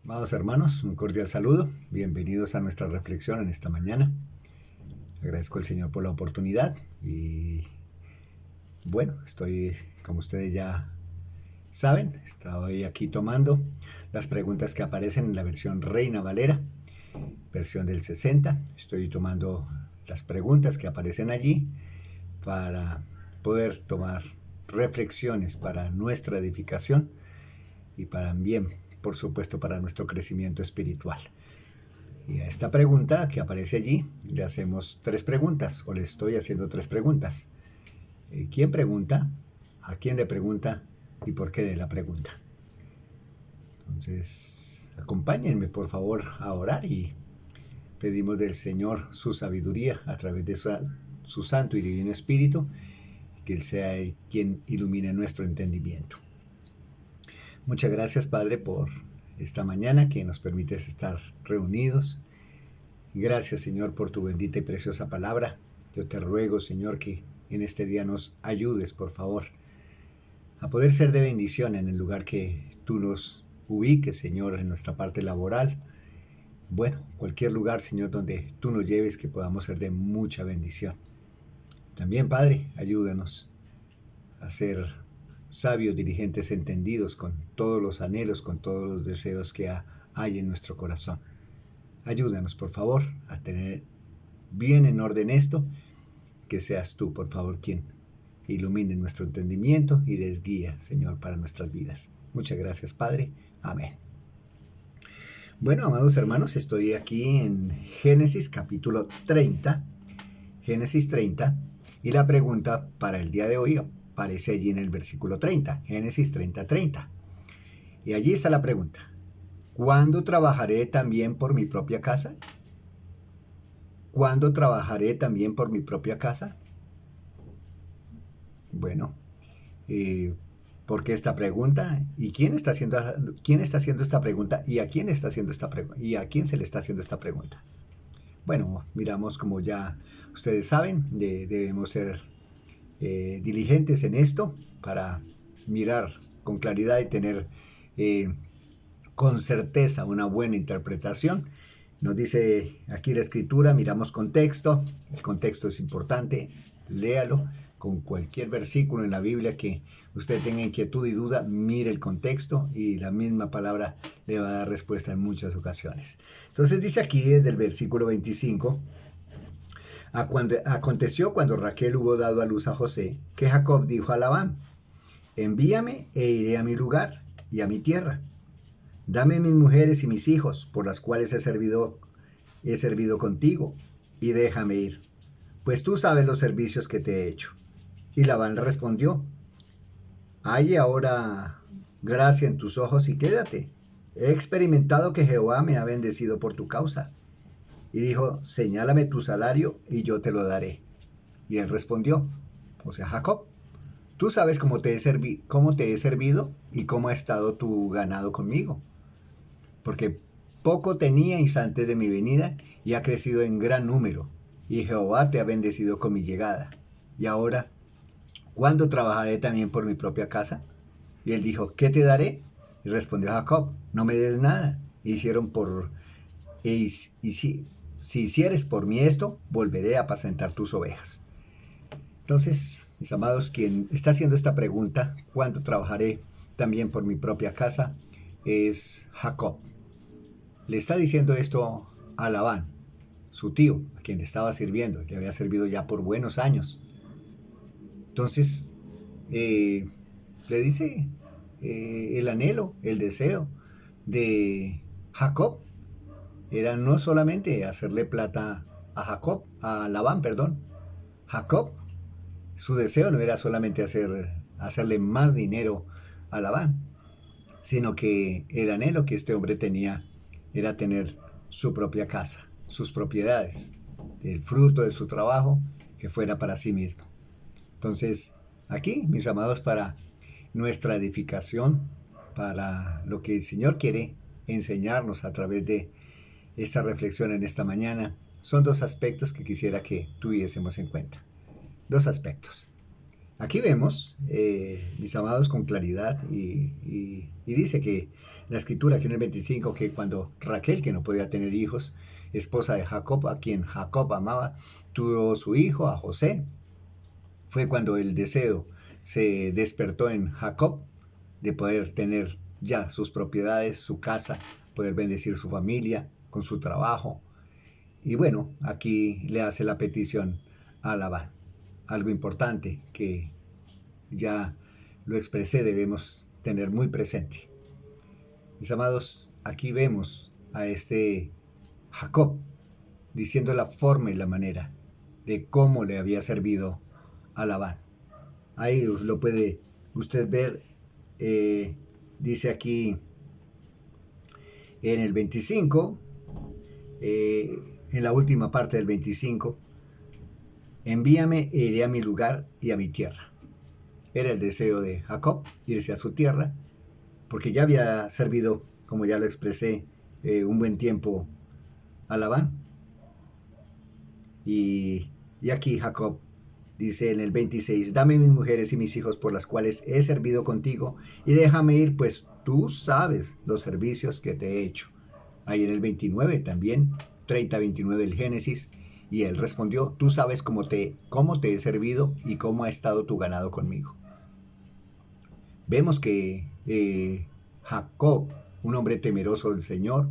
Amados hermanos, un cordial saludo. Bienvenidos a nuestra reflexión en esta mañana. Agradezco al Señor por la oportunidad y bueno, estoy, como ustedes ya saben, estoy aquí tomando las preguntas que aparecen en la versión Reina Valera, versión del 60. Estoy tomando las preguntas que aparecen allí para poder tomar reflexiones para nuestra edificación y para bien, por supuesto, para nuestro crecimiento espiritual. Y a esta pregunta que aparece allí le hacemos tres preguntas, o le estoy haciendo tres preguntas. ¿Quién pregunta? ¿A quién le pregunta? ¿Y por qué de la pregunta? Entonces, acompáñenme por favor a orar y pedimos del Señor su sabiduría a través de su santo y divino Espíritu, que Él sea el quien ilumine nuestro entendimiento. Muchas gracias, Padre, por esta mañana que nos permites estar reunidos. Gracias, Señor, por tu bendita y preciosa palabra. Yo te ruego, Señor, que en este día nos ayudes, por favor, a poder ser de bendición en el lugar que tú nos ubiques, Señor, en nuestra parte laboral. Bueno, cualquier lugar, Señor, donde tú nos lleves, que podamos ser de mucha bendición. También, Padre, ayúdanos a ser sabios, dirigentes, entendidos con todos los anhelos, con todos los deseos que hay en nuestro corazón. Ayúdanos, por favor, a tener bien en orden esto, que seas tú, por favor, quien ilumine nuestro entendimiento y des guía, Señor, para nuestras vidas. Muchas gracias, Padre. Amén. Bueno, amados hermanos, estoy aquí en Génesis capítulo 30, Génesis 30, y la pregunta para el día de hoy aparece allí en el versículo 30, Génesis 30, 30. Y allí está la pregunta: ¿cuándo trabajaré también por mi propia casa? ¿Cuándo trabajaré también por mi propia casa? Bueno, ¿por qué esta pregunta? ¿Y quién está haciendo esta pregunta? ¿Y a quién está haciendo esta pregunta? ¿Y a quién se le está haciendo esta pregunta? Bueno, miramos, como ya ustedes saben, debemos ser diligentes en esto para mirar con claridad y tener con certeza una buena interpretación. Nos dice aquí la escritura, miramos contexto. El contexto es importante, léalo. Con cualquier versículo en la Biblia que usted tenga inquietud y duda, mire el contexto y la misma palabra le va a dar respuesta en muchas ocasiones. Entonces dice aquí desde el versículo 25: aconteció cuando Raquel hubo dado a luz a José, que Jacob dijo a Labán: envíame e iré a mi lugar y a mi tierra. Dame mis mujeres y mis hijos, por las cuales he servido contigo, y déjame ir, pues tú sabes los servicios que te he hecho. Y Labán le respondió: halle ahora gracia en tus ojos y quédate. He experimentado que Jehová me ha bendecido por tu causa. Y dijo: señálame tu salario y yo te lo daré. Y él respondió, o sea, Jacob: tú sabes cómo te he servido y cómo ha estado tu ganado conmigo. Porque poco teníais antes de mi venida y ha crecido en gran número. Y Jehová te ha bendecido con mi llegada. Y ahora, ¿cuándo trabajaré también por mi propia casa? Y él dijo: ¿qué te daré? Y respondió Jacob: no me des nada. Y si hicieres por mí esto, volveré a apacentar tus ovejas. Entonces, mis amados, quien está haciendo esta pregunta, ¿cuándo trabajaré también por mi propia casa?, es Jacob. Le está diciendo esto a Labán, su tío, a quien le estaba sirviendo, le había servido ya por buenos años. Entonces, le dice el anhelo, el deseo de Jacob era no solamente hacerle plata a Labán, perdón. Jacob, su deseo no era solamente hacerle más dinero a Labán, sino que el anhelo que este hombre tenía era tener su propia casa, sus propiedades, el fruto de su trabajo que fuera para sí mismo. Entonces, aquí, mis amados, para nuestra edificación, para lo que el Señor quiere enseñarnos a través de esta reflexión en esta mañana, son dos aspectos que quisiera que tuviésemos en cuenta. Dos aspectos. Aquí vemos, mis amados, con claridad, y dice que la escritura aquí en el 25 que cuando Raquel, que no podía tener hijos, esposa de Jacob, a quien Jacob amaba, tuvo su hijo, a José, fue cuando el deseo se despertó en Jacob de poder tener ya sus propiedades, su casa, poder bendecir su familia con su trabajo. Y bueno, aquí le hace la petición a Labán. Algo importante que ya lo expresé, debemos tener muy presente. Mis amados, aquí vemos a este Jacob diciendo la forma y la manera de cómo le había servido a Labán. Ahí lo puede usted ver, dice aquí en el 25, en la última parte del 25, envíame e iré a mi lugar y a mi tierra. Era el deseo de Jacob, irse a su tierra, porque ya había servido, como ya lo expresé, un buen tiempo a Labán. Y aquí Jacob dice en el 26, dame mis mujeres y mis hijos por las cuales he servido contigo, y déjame ir, pues tú sabes los servicios que te he hecho. Ahí en el 29 también, 30-29 del Génesis, y él respondió, tú sabes cómo te he servido y cómo ha estado tu ganado conmigo. Vemos que Jacob, un hombre temeroso del Señor,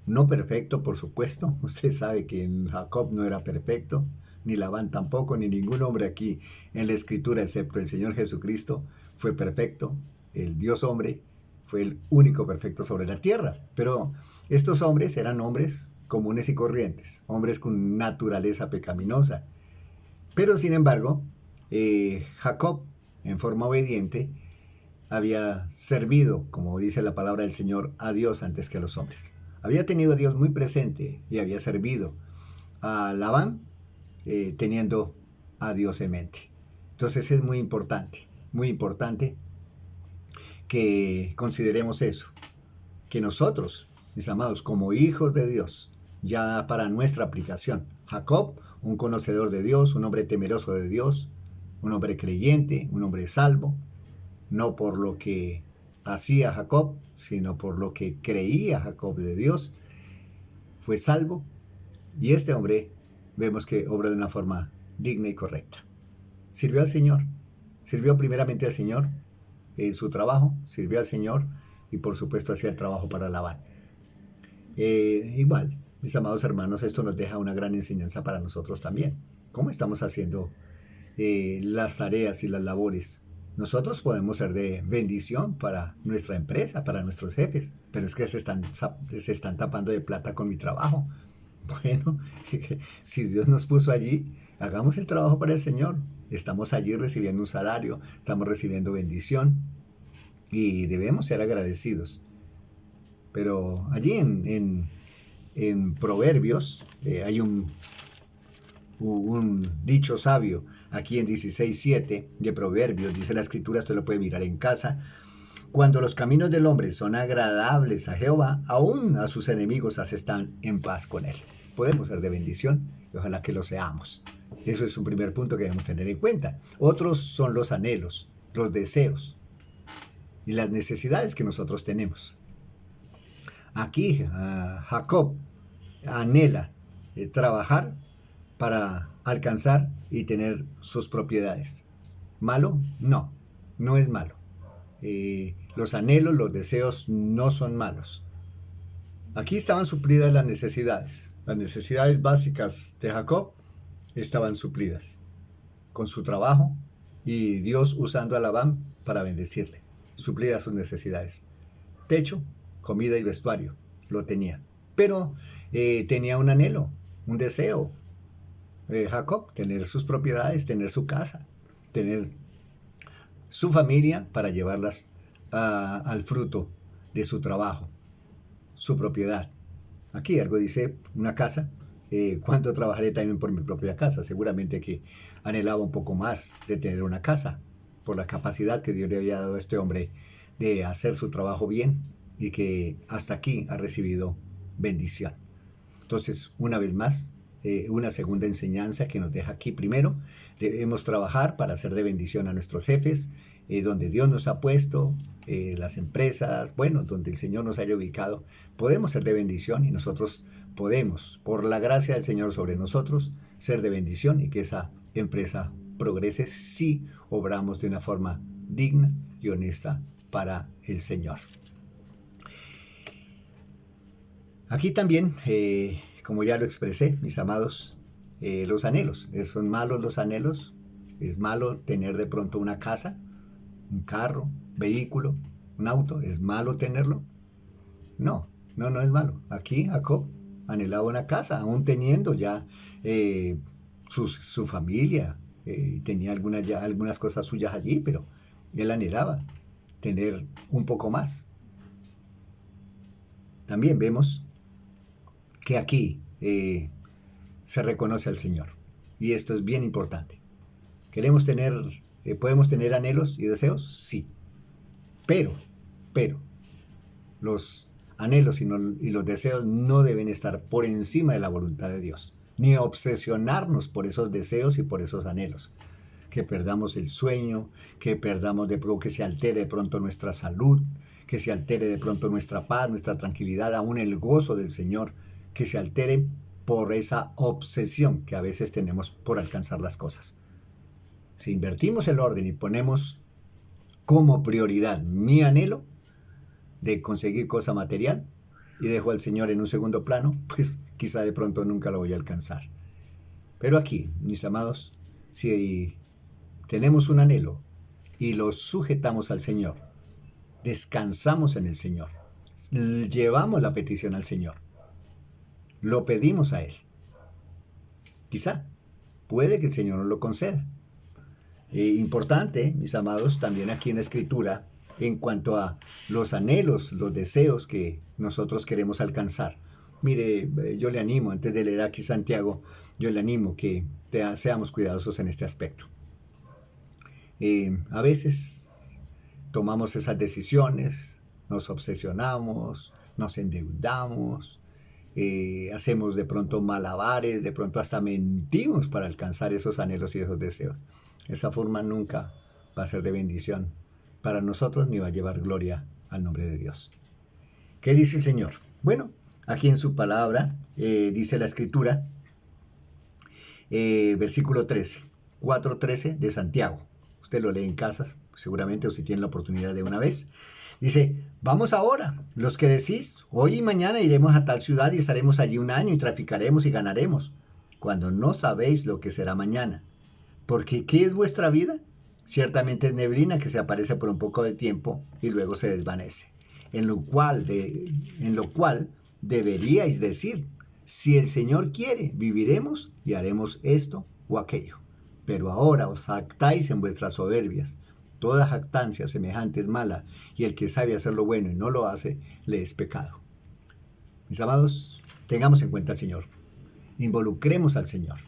no perfecto, por supuesto. Usted sabe que Jacob no era perfecto, ni Labán tampoco, ni ningún hombre aquí en la Escritura, excepto el Señor Jesucristo, fue perfecto. El Dios hombre fue el único perfecto sobre la tierra. Pero estos hombres eran hombres comunes y corrientes, hombres con naturaleza pecaminosa. Pero sin embargo, Jacob, en forma obediente, había servido, como dice la palabra del Señor, a Dios antes que a los hombres. Había tenido a Dios muy presente y había servido a Labán teniendo a Dios en mente. Entonces es muy importante que consideremos eso, que nosotros, mis amados, como hijos de Dios, ya para nuestra aplicación, Jacob, un conocedor de Dios, un hombre temeroso de Dios, un hombre creyente, un hombre salvo, no por lo que hacía Jacob, sino por lo que creía Jacob de Dios, fue salvo, y este hombre vemos que obra de una forma digna y correcta. Sirvió al Señor, sirvió primeramente al Señor en su trabajo, sirvió al Señor y por supuesto hacía el trabajo para Labán. Igual, mis amados hermanos, esto nos deja una gran enseñanza para nosotros también. ¿Cómo estamos haciendo las tareas y las labores? Nosotros podemos ser de bendición para nuestra empresa, para nuestros jefes, pero es que se están tapando de plata con mi trabajo. Bueno, si Dios nos puso allí, hagamos el trabajo para el Señor. Estamos allí recibiendo un salario, estamos recibiendo bendición y debemos ser agradecidos. Pero allí en Proverbios hay un dicho sabio, aquí en 16:7 de Proverbios, dice la Escritura, esto lo puede mirar en casa: cuando los caminos del hombre son agradables a Jehová, aún a sus enemigos están en paz con él. Podemos ser de bendición y ojalá que lo seamos. Eso es un primer punto que debemos tener en cuenta. Otros son los anhelos, los deseos y las necesidades que nosotros tenemos. Aquí Jacob anhela trabajar para alcanzar y tener sus propiedades. ¿Malo? No, no es malo. Los anhelos, los deseos no son malos. Aquí estaban suplidas las necesidades. Las necesidades básicas de Jacob estaban suplidas con su trabajo y Dios usando a Labán para bendecirle. Suplidas sus necesidades. Techo, comida y vestuario, lo tenía. Pero tenía un anhelo, un deseo. Jacob, tener sus propiedades, tener su casa, tener su familia para llevarlas al fruto de su trabajo, su propiedad. Aquí algo dice una casa. ¿Cuánto trabajaré también por mi propia casa? Seguramente que anhelaba un poco más de tener una casa, por la capacidad que Dios le había dado a este hombre de hacer su trabajo bien y que hasta aquí ha recibido bendición. Entonces, una vez más, una segunda enseñanza que nos deja aquí. Primero, debemos trabajar para ser de bendición a nuestros jefes donde Dios nos ha puesto, las empresas, bueno, donde el Señor nos haya ubicado, podemos ser de bendición y nosotros podemos, por la gracia del Señor sobre nosotros, ser de bendición y que esa empresa progrese si obramos de una forma digna y honesta para el Señor. Aquí también, como ya lo expresé, mis amados, los anhelos. ¿Son malos los anhelos? ¿Es malo tener de pronto una casa, un carro, vehículo, un auto? ¿Es malo tenerlo? No, no es malo. Aquí Jacob anhelaba una casa, aún teniendo ya su familia, tenía algunas cosas suyas allí, pero él anhelaba tener un poco más. También vemos que aquí se reconoce al Señor. Y esto es bien importante. ¿Podemos tener anhelos y deseos? Sí. Pero, los anhelos y los deseos no deben estar por encima de la voluntad de Dios, ni obsesionarnos por esos deseos y por esos anhelos. Que perdamos el sueño, que se altere de pronto nuestra salud, que se altere de pronto nuestra paz, nuestra tranquilidad, aún el gozo del Señor, que se altere por esa obsesión que a veces tenemos por alcanzar las cosas. Si invertimos el orden y ponemos como prioridad mi anhelo de conseguir cosa material y dejo al Señor en un segundo plano, pues quizá de pronto nunca lo voy a alcanzar. Pero aquí, mis amados, si tenemos un anhelo y lo sujetamos al Señor, descansamos en el Señor, llevamos la petición al Señor, lo pedimos a Él, quizá puede que el Señor nos lo conceda. Importante, mis amados, también aquí en la Escritura, en cuanto a los anhelos, los deseos que nosotros queremos alcanzar. Mire, yo le animo, antes de leer aquí Santiago, yo le animo que seamos cuidadosos en este aspecto. A veces tomamos esas decisiones, nos obsesionamos, nos endeudamos, hacemos de pronto malabares, de pronto hasta mentimos para alcanzar esos anhelos y esos deseos. Esa forma nunca va a ser de bendición para nosotros ni va a llevar gloria al nombre de Dios. ¿Qué dice el Señor? Bueno, aquí en su palabra dice la Escritura, versículo 13, 4:13 de Santiago. Usted lo lee en casa, seguramente, o si tiene la oportunidad de una vez. Dice, vamos ahora, los que decís, hoy y mañana iremos a tal ciudad y estaremos allí un año y traficaremos y ganaremos, cuando no sabéis lo que será mañana. Porque ¿qué es vuestra vida? Ciertamente es neblina que se aparece por un poco de tiempo y luego se desvanece. En lo cual deberíais decir, si el Señor quiere, viviremos y haremos esto o aquello. Pero ahora os jactáis en vuestras soberbias. Toda jactancia semejante es mala, y el que sabe hacer lo bueno y no lo hace, le es pecado. Mis amados, tengamos en cuenta al Señor. Involucremos al Señor.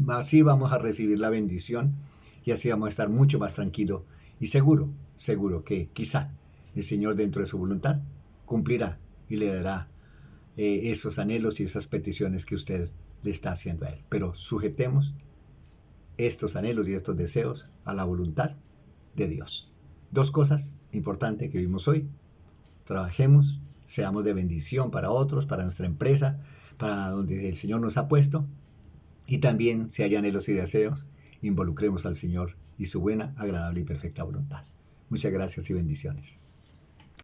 Así vamos a recibir la bendición y así vamos a estar mucho más tranquilos y seguro que quizá el Señor dentro de su voluntad cumplirá y le dará esos anhelos y esas peticiones que usted le está haciendo a Él. Pero sujetemos estos anhelos y estos deseos a la voluntad de Dios. Dos cosas importantes que vimos hoy. Trabajemos, seamos de bendición para otros, para nuestra empresa, para donde el Señor nos ha puesto. Y también, si hay anhelos y deseos, involucremos al Señor y su buena, agradable y perfecta voluntad. Muchas gracias y bendiciones.